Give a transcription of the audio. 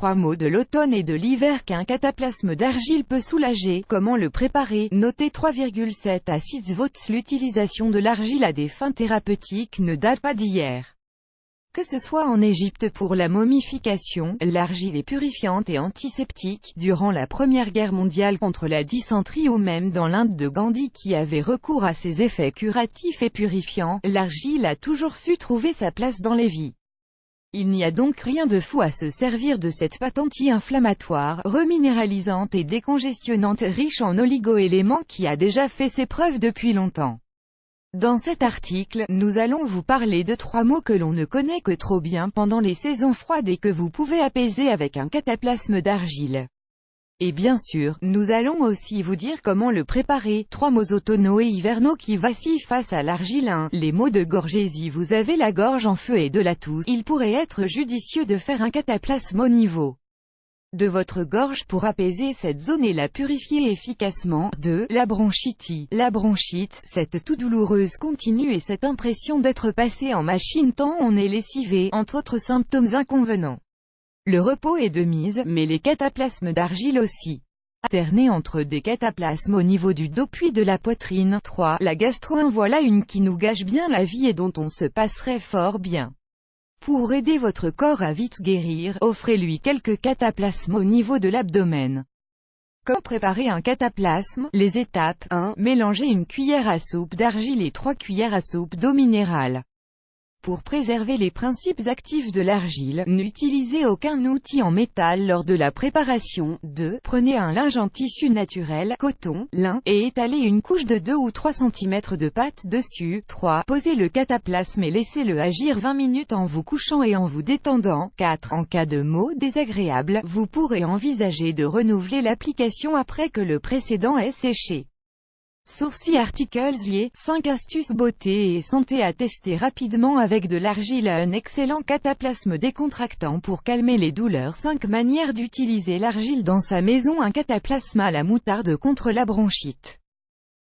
3 mots de l'automne et de l'hiver qu'un cataplasme d'argile peut soulager. Comment le préparer? Notez 3,7 à 6 votes. L'utilisation de l'argile à des fins thérapeutiques ne date pas d'hier. Que ce soit en Égypte pour la momification, l'argile est purifiante et antiseptique, durant la Première Guerre mondiale contre la dysenterie ou même dans l'Inde de Gandhi qui avait recours à ses effets curatifs et purifiants, l'argile a toujours su trouver sa place dans les vies. Il n'y a donc rien de fou à se servir de cette pâte anti-inflammatoire, reminéralisante et décongestionnante riche en oligo-éléments qui a déjà fait ses preuves depuis longtemps. Dans cet article, nous allons vous parler de 3 mots que l'on ne connaît que trop bien pendant les saisons froides et que vous pouvez apaiser avec un cataplasme d'argile. Et bien sûr, nous allons aussi vous dire comment le préparer. 3 mots automnaux et hivernaux qui vacillent face à l'argile. 1. Les maux de gorge. Si vous avez la gorge en feu et de la toux, il pourrait être judicieux de faire un cataplasme au niveau de votre gorge pour apaiser cette zone et la purifier efficacement. 2. La bronchite. La bronchite, cette toux douloureuse continue et cette impression d'être passé en machine tant on est lessivé, entre autres symptômes inconvenants. Le repos est de mise, mais les cataplasmes d'argile aussi. Alterner entre des cataplasmes au niveau du dos puis de la poitrine. 3. La gastro. Voilà une qui nous gâche bien la vie et dont on se passerait fort bien. Pour aider votre corps à vite guérir, offrez-lui quelques cataplasmes au niveau de l'abdomen. Comment préparer un cataplasme? Les étapes. 1. Mélangez une cuillère à soupe d'argile et 3 cuillères à soupe d'eau minérale. Pour préserver les principes actifs de l'argile, n'utilisez aucun outil en métal lors de la préparation. 2. Prenez un linge en tissu naturel, coton, lin, et étalez une couche de 2 ou 3 cm de pâte dessus. 3. Posez le cataplasme et laissez-le agir 20 minutes en vous couchant et en vous détendant. 4. En cas de maux désagréables, vous pourrez envisager de renouveler l'application après que le précédent ait séché. Sources articles liés. 5 astuces beauté et santé à tester rapidement avec de l'argile. Un excellent cataplasme décontractant pour calmer les douleurs. 5 manières d'utiliser l'argile dans sa maison. Un cataplasme à la moutarde contre la bronchite.